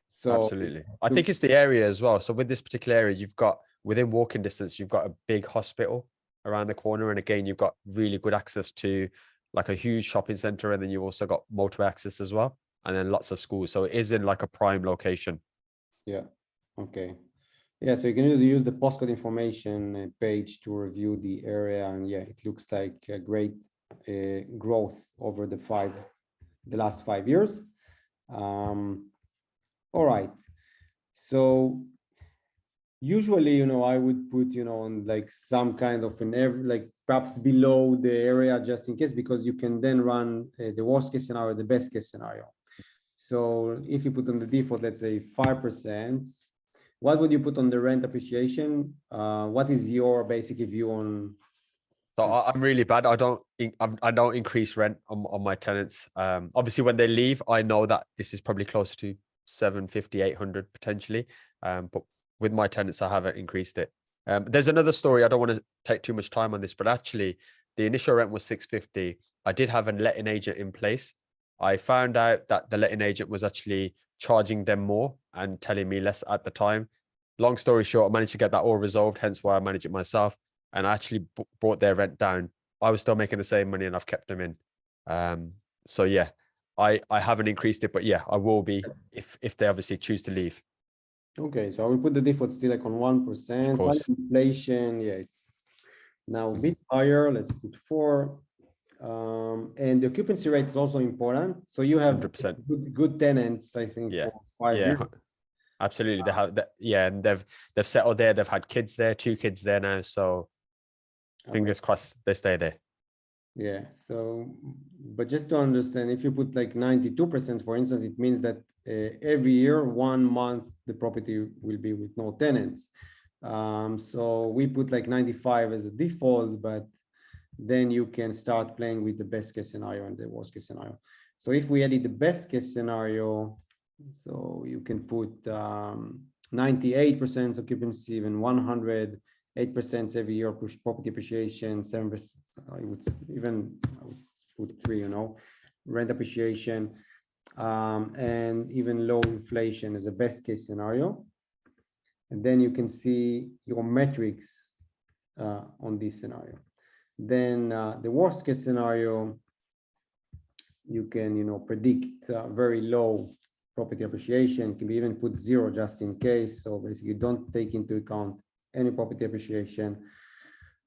So absolutely. I think it's the area as well. So with this particular area, you've got within walking distance, you've got a big hospital around the corner, and again, you've got really good access to like a huge shopping center, and then you also got motorway access as well, and then lots of schools. So it is in like a prime location. Yeah. Okay. Yeah. So you can use the postcode information page to review the area, and yeah, it looks like a great growth over the last 5 years. All right. So usually, I would put, on like some kind of like perhaps below the area just in case, because you can then run the worst case scenario, the best case scenario. So if you put on the default, let's say 5%, what would you put on the rent appreciation? What is your basic view on? So I'm really bad. I don't increase rent on my tenants. Obviously when they leave, I know that this is probably closer to 750, 800 potentially. But with my tenants, I haven't increased it. There's another story. I don't want to take too much time on this, but actually the initial rent was 650. I did have a letting agent in place. I found out that the letting agent was actually charging them more and telling me less at the time. Long story short, I managed to get that all resolved, hence why I manage it myself. And I actually brought their rent down. I was still making the same money and I've kept them in. So yeah, I haven't increased it, but yeah, I will be if they obviously choose to leave. Okay, so I will put the default still like on 1%. Inflation, yeah, it's now a bit higher. Let's put 4. And the occupancy rate is also important. So you have 100%. good tenants, I think, Yeah. for 5 Yeah, years. absolutely. They have that. Yeah, and they've settled there. They've had kids there, 2 kids there now. So fingers crossed they stay there. Yeah. So, but just to understand, if you put like 92%, for instance, it means that every year, 1 month, the property will be with no tenants. So we put like 95 as a default, but then you can start playing with the best case scenario and the worst case scenario. So if we added the best case scenario, so you can put 98% occupancy, even 108% every year push property appreciation, 7%. I would put 3, you know, rent appreciation, and even low inflation as a best case scenario. And then you can see your metrics on this scenario. Then the worst case scenario, you can, you know, predict very low property appreciation. Can be even put 0 just in case. So basically, you don't take into account any property appreciation.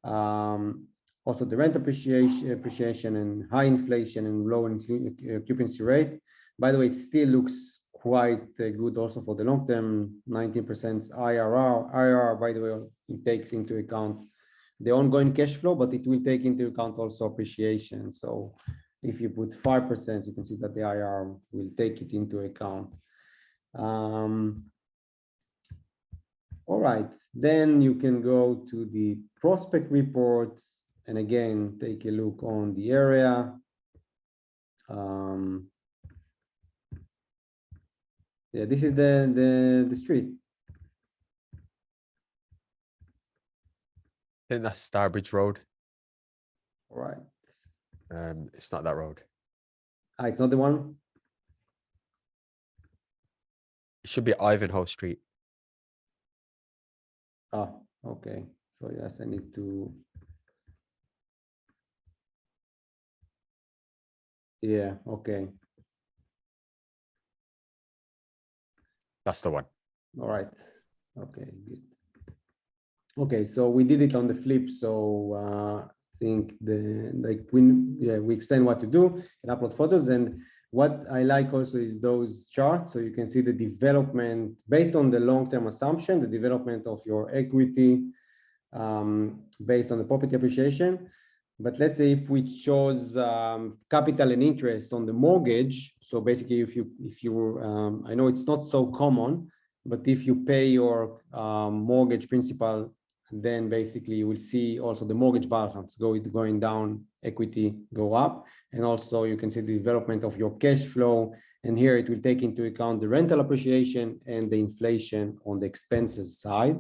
Also, the rent appreciation and high inflation and low occupancy rate. By the way, it still looks quite good also for the long term. 19% IRR. IRR, by the way, it takes into account the ongoing cash flow, but it will take into account also appreciation. So if you put 5%, you can see that the IRR will take it into account. All right, then you can go to the prospect report and again take a look on the area. Yeah, this is the street. I think that's Starbridge Road. All right. It's not that road. It's not the one. It should be Ivanhoe Street. Okay. So yes, I need to. Yeah, okay. That's the one. All right. Okay, good. Okay, so we did it on the flip. So I think we explain what to do and upload photos. And what I like also is those charts. So you can see the development based on the long-term assumption, the development of your equity based on the property appreciation. But let's say if we chose capital and interest on the mortgage, so basically if you I know it's not so common, but if you pay your mortgage principal, then basically you will see also the mortgage balance going down, equity go up, and also you can see the development of your cash flow. And here it will take into account the rental appreciation and the inflation on the expenses side.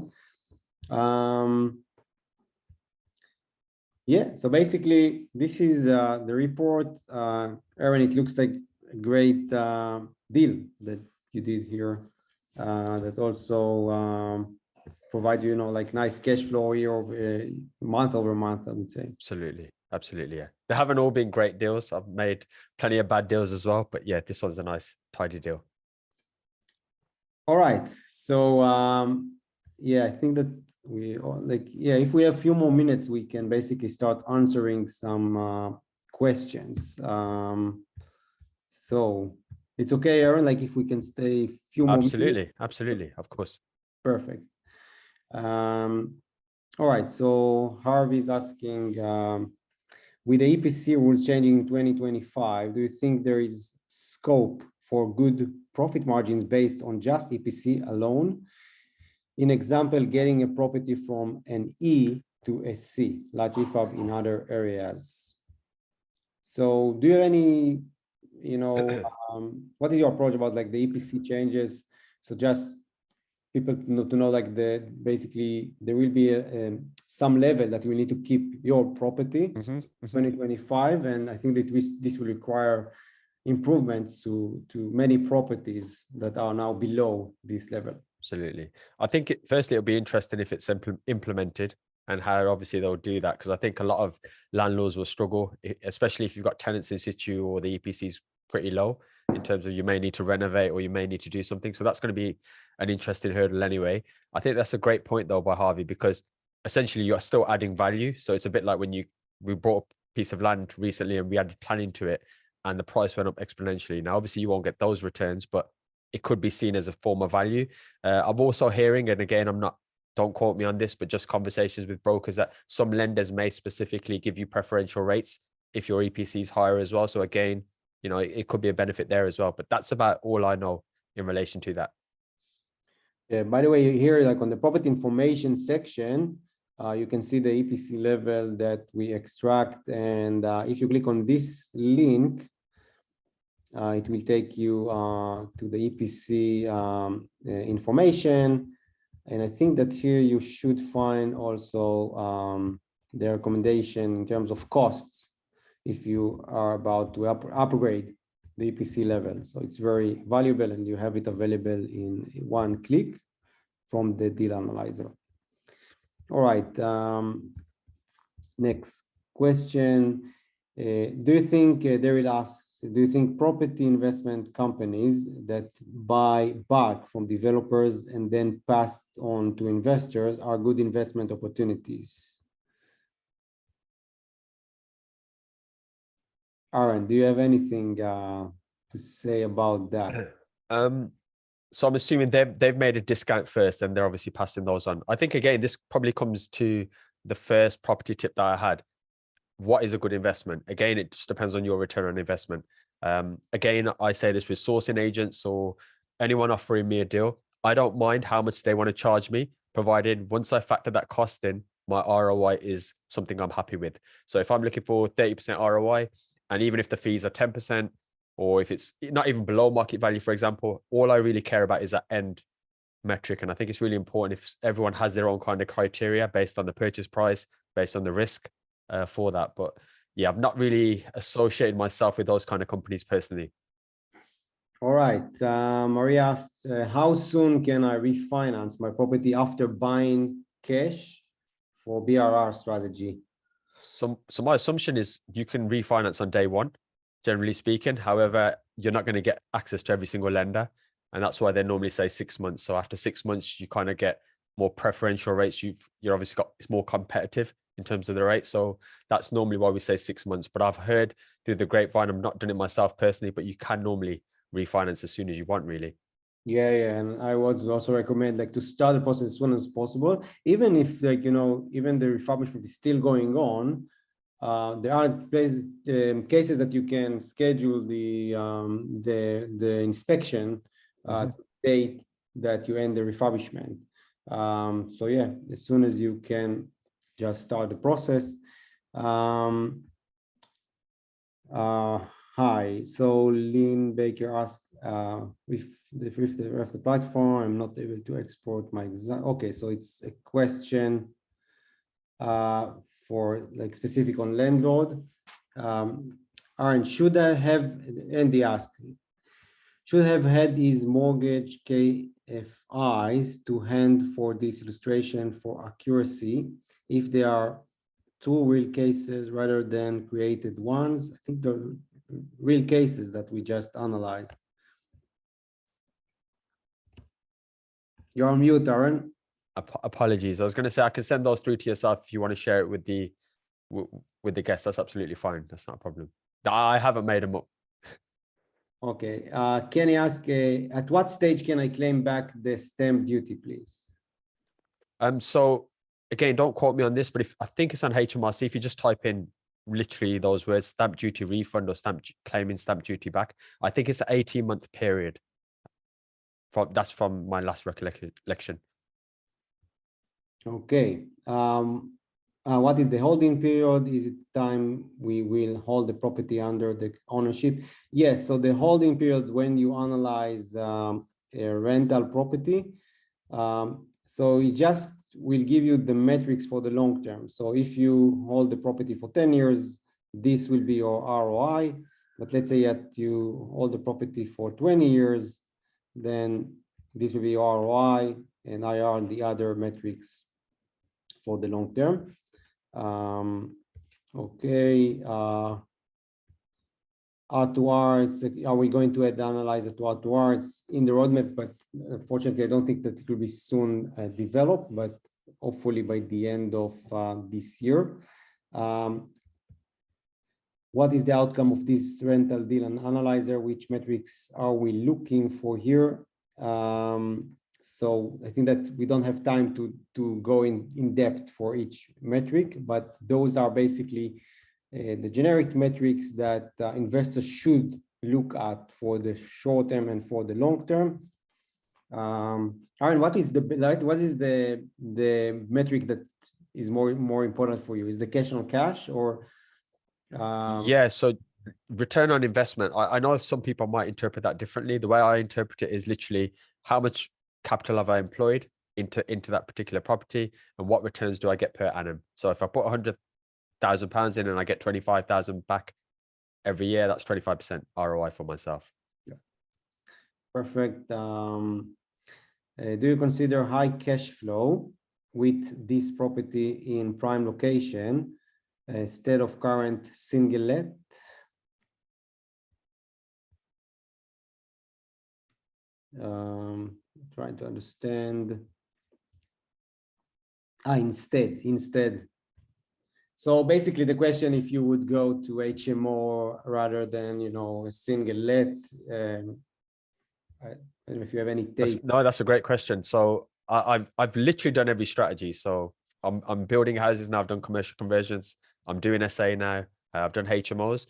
Yeah, so basically this is the report. Aren, it looks like a great deal that you did here that also provide you know, like nice cash flow year month over month, I would say. Absolutely, yeah. They haven't all been great deals. I've made plenty of bad deals as well, but yeah, this one's a nice tidy deal. All right, so yeah, I think that if we have a few more minutes, we can basically start answering some questions. So it's okay, Aren, like if we can stay a few more minutes. Absolutely, of course. Perfect. All right, so Harvey is asking, with the EPC rules changing in 2025, do you think there is scope for good profit margins based on just EPC alone? In example, getting a property from an E to a C, like refurb in other areas. So do you have any, you know, what is your approach about like the EPC changes? So just people to know like basically there will be some level that you need to keep your property 2025. And I think that this will require improvements to many properties that are now below this level. Absolutely. I think firstly, it'll be interesting if it's implemented and how obviously they'll do that, because I think a lot of landlords will struggle, especially if you've got tenants in situ or the EPC is pretty low in terms of you may need to renovate or you may need to do something. So that's going to be an interesting hurdle anyway. I think that's a great point though by Harvey, because essentially you're still adding value. So it's a bit like when we brought up piece of land recently and we added planning to it and the price went up exponentially. Now, obviously you won't get those returns, but it could be seen as a form of value. I'm also hearing, and again, don't quote me on this, but just conversations with brokers that some lenders may specifically give you preferential rates if your EPC is higher as well. So again, you know, it could be a benefit there as well, but that's about all I know in relation to that. Yeah, by the way, here, like on the property information section, you can see the EPC level that we extract. And if you click on this link, it will take you to the EPC information. And I think that here you should find also the recommendation in terms of costs if you are about to upgrade the EPC level. So it's very valuable and you have it available in one click from the deal analyzer. All right, next question. Do you think, Daryl asks, do you think property investment companies that buy bulk from developers and then pass on to investors are good investment opportunities? Aren, do you have anything to say about that? So I'm assuming they've made a discount first and they're obviously passing those on. I think, again, this probably comes to the first property tip that I had. What is a good investment? Again, it just depends on your return on investment. Again, I say this with sourcing agents or anyone offering me a deal. I don't mind how much they want to charge me, provided once I factor that cost in, my ROI is something I'm happy with. So if I'm looking for 30% ROI, and even if the fees are 10%, or if it's not even below market value, for example, all I really care about is that end metric. And I think it's really important if everyone has their own kind of criteria based on the purchase price, based on the risk for that. But yeah, I've not really associated myself with those kind of companies personally. All right, Maria asks, how soon can I refinance my property after buying cash for BRR strategy? So my assumption is you can refinance on day one, generally speaking. However, you're not going to get access to every single lender. And that's why they normally say 6 months. So after 6 months, you kind of get more preferential rates. You're obviously got, it's more competitive in terms of the rate. So that's normally why we say 6 months. But I've heard through the grapevine, I'm not doing it myself personally, but you can normally refinance as soon as you want, really. Yeah, and I would also recommend like to start the process as soon as possible, even if, like, you know, even the refurbishment is still going on. There are cases that you can schedule the inspection date that you end the refurbishment. So yeah, as soon as you can, just start the process. Hi, so Lynn Baker asked if the platform, I'm not able to export my exam. Okay, so it's a question for like specific on Lendlord. Aren, should I have, Andy asked, should have had his mortgage KFIs to hand for this illustration for accuracy if they are two real cases rather than created ones? I think the real cases that we just analyzed. You're on mute, Aren. Apologies. I was going to say I can send those through to yourself if you want to share it with the guests. That's absolutely fine. That's not a problem. I haven't made them up. Okay. Kenny asked, at what stage can I claim back the stamp duty, please? So again, don't quote me on this, but if I think it's on HMRC, if you just type in literally those words, stamp duty refund or claiming stamp duty back, I think it's an 18-month period. That's from my last recollection. Okay. What is the holding period? Is it time we will hold the property under the ownership? Yes. So the holding period when you analyze a rental property, so it just will give you the metrics for the long term. So if you hold the property for 10 years, this will be your ROI. But let's say that you hold the property for 20 years, then this will be ROI and IR and the other metrics for the long term. Okay. R2R, are we going to add analyzer to R2R? It's in the roadmap, but unfortunately, I don't think that it will be soon developed, but hopefully by the end of this year. what is the outcome of this rental deal and analyzer? Which metrics are we looking for here? So I think that we don't have time to go in depth for each metric, but those are basically the generic metrics that investors should look at for the short term and for the long term. Aren, what is the metric that is more important for you? Is the cash on cash or? Yeah, so return on investment. I know some people might interpret that differently. The way I interpret it is literally how much capital have I employed into that particular property, and what returns do I get per annum? So if I put £100,000 in and I get 25,000 back every year, that's 25% ROI for myself. Yeah. Perfect. Do you consider high cash flow with this property in prime location instead of current single let? Trying to understand. Instead. So basically the question, if you would go to HMO rather than, a single let, I don't know if you have any take. No, that's a great question. So I've literally done every strategy. So I'm building houses now. I've done commercial conversions. I'm doing SA now. I've done HMOs.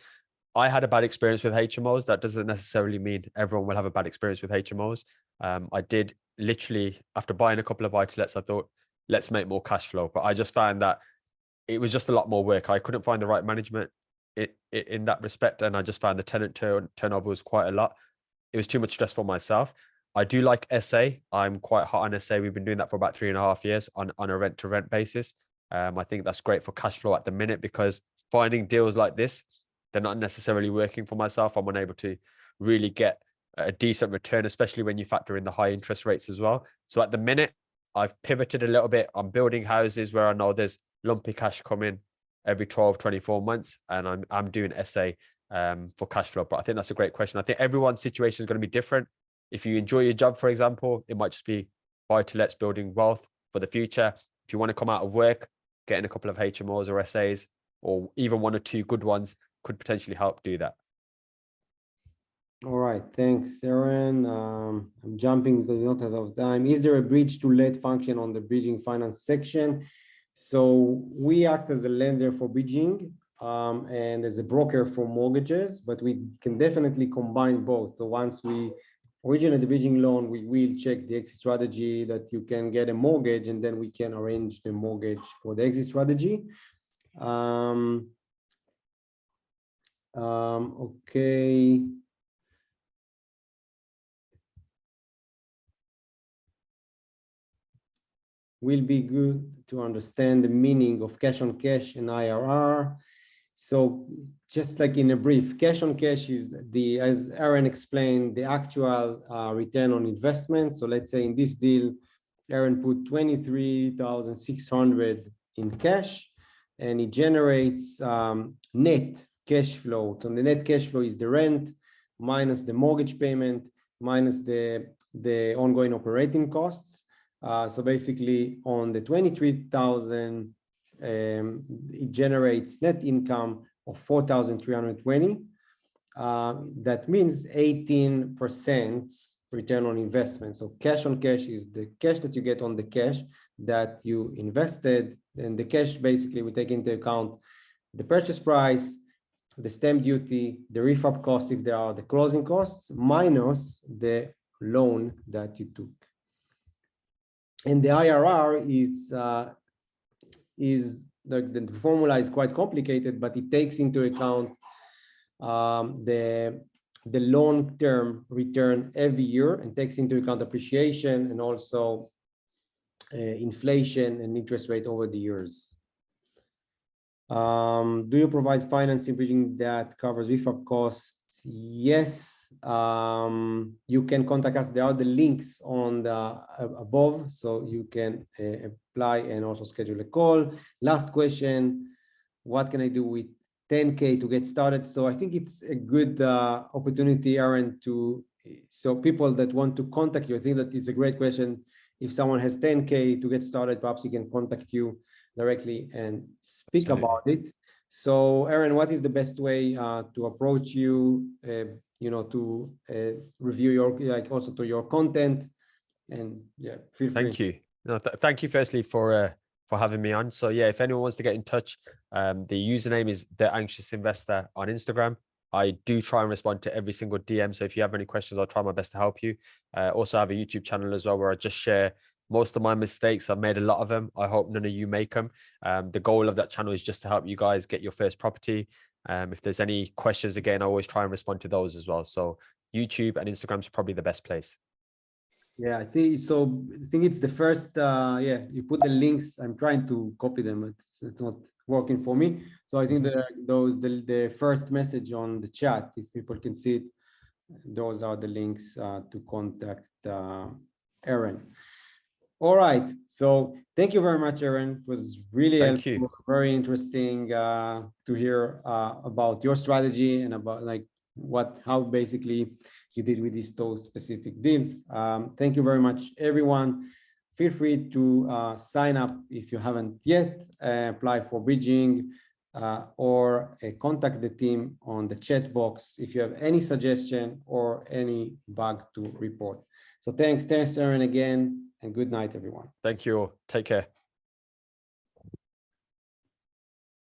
I had a bad experience with HMOs. That doesn't necessarily mean everyone will have a bad experience with HMOs. I did literally, after buying a couple of buy-to-lets, I thought, let's make more cash flow. But I just found that it was just a lot more work. I couldn't find the right management in that respect. And I just found the tenant turnover was quite a lot. It was too much stress for myself. I do like SA. I'm quite hot on SA. We've been doing that for about 3.5 years on a rent-to-rent basis. I think that's great for cash flow at the minute, because finding deals like this, they're not necessarily working for myself. I'm unable to really get a decent return, especially when you factor in the high interest rates as well. So at the minute, I've pivoted a little bit. I'm building houses where I know there's lumpy cash coming every 12, 24 months, and I'm doing SA for cash flow. But I think that's a great question. I think everyone's situation is going to be different. If you enjoy your job, for example, it might just be buy-to-lets, building wealth for the future. If you want to come out of work, getting a couple of HMOs or SAs, or even 1 or 2 good ones, could potentially help do that. All right, thanks, Aren. I'm jumping because we don't have enough time. Is there a bridge to let function on the bridging finance section? So we act as a lender for bridging and as a broker for mortgages, but we can definitely combine both. So once we originate the bridging loan, we will check the exit strategy that you can get a mortgage, and then we can arrange the mortgage for the exit strategy. Okay. Will be good to understand the meaning of cash on cash and IRR. So just like in a brief, cash on cash is as Aren explained, the actual return on investment. So let's say in this deal, Aren put 23,600 in cash, and it generates net cash flow. So the net cash flow is the rent minus the mortgage payment minus the ongoing operating costs. So basically on the 23,000, it generates net income of 4,320. That means 18% return on investment. So cash on cash is the cash that you get on the cash that you invested, and the cash basically we take into account the purchase price, the stamp duty, the refurb costs if there are, the closing costs, minus the loan that you took. And the IRR is the formula is quite complicated, but it takes into account the long-term return every year, and takes into account appreciation and also inflation and interest rate over the years. Do you provide financing bridging that covers refurb costs? Yes. You can contact us. There are the links on the above, so you can apply and also schedule a call. Last question: what can I do with 10K to get started? So I think it's a good opportunity, Aren, so people that want to contact you, I think that it's a great question. If someone has 10K to get started, perhaps he can contact you directly and speak about it. So Aren, what is the best way to approach you, you know, to review your, like also to your content? And yeah, feel free. Thank you. No, thank you firstly for having me on. So yeah, if anyone wants to get in touch, the username is The Anxious Investor on Instagram. I do try and respond to every single DM. So if you have any questions, I'll try my best to help you. Also have a YouTube channel as well, where I just share most of my mistakes. I've made a lot of them. I hope none of you make them. The goal of that channel is just to help you guys get your first property. If there's any questions, again, I always try and respond to those as well. So YouTube and Instagram is probably the best place. Yeah, I think so. I think it's the first. Yeah, you put the links. I'm trying to copy them. It's not working for me. So I think the first message on the chat, if people can see it, those are the links to contact Aren. All right. So thank you very much, Aren. It was really helpful, very interesting to hear about your strategy and about like how basically you did with those specific deals. Thank you very much, everyone. Feel free to sign up if you haven't yet, apply for bridging or contact the team on the chat box if you have any suggestion or any bug to report. So thanks, Aren, again, and good night, everyone. Thank you all. Take care.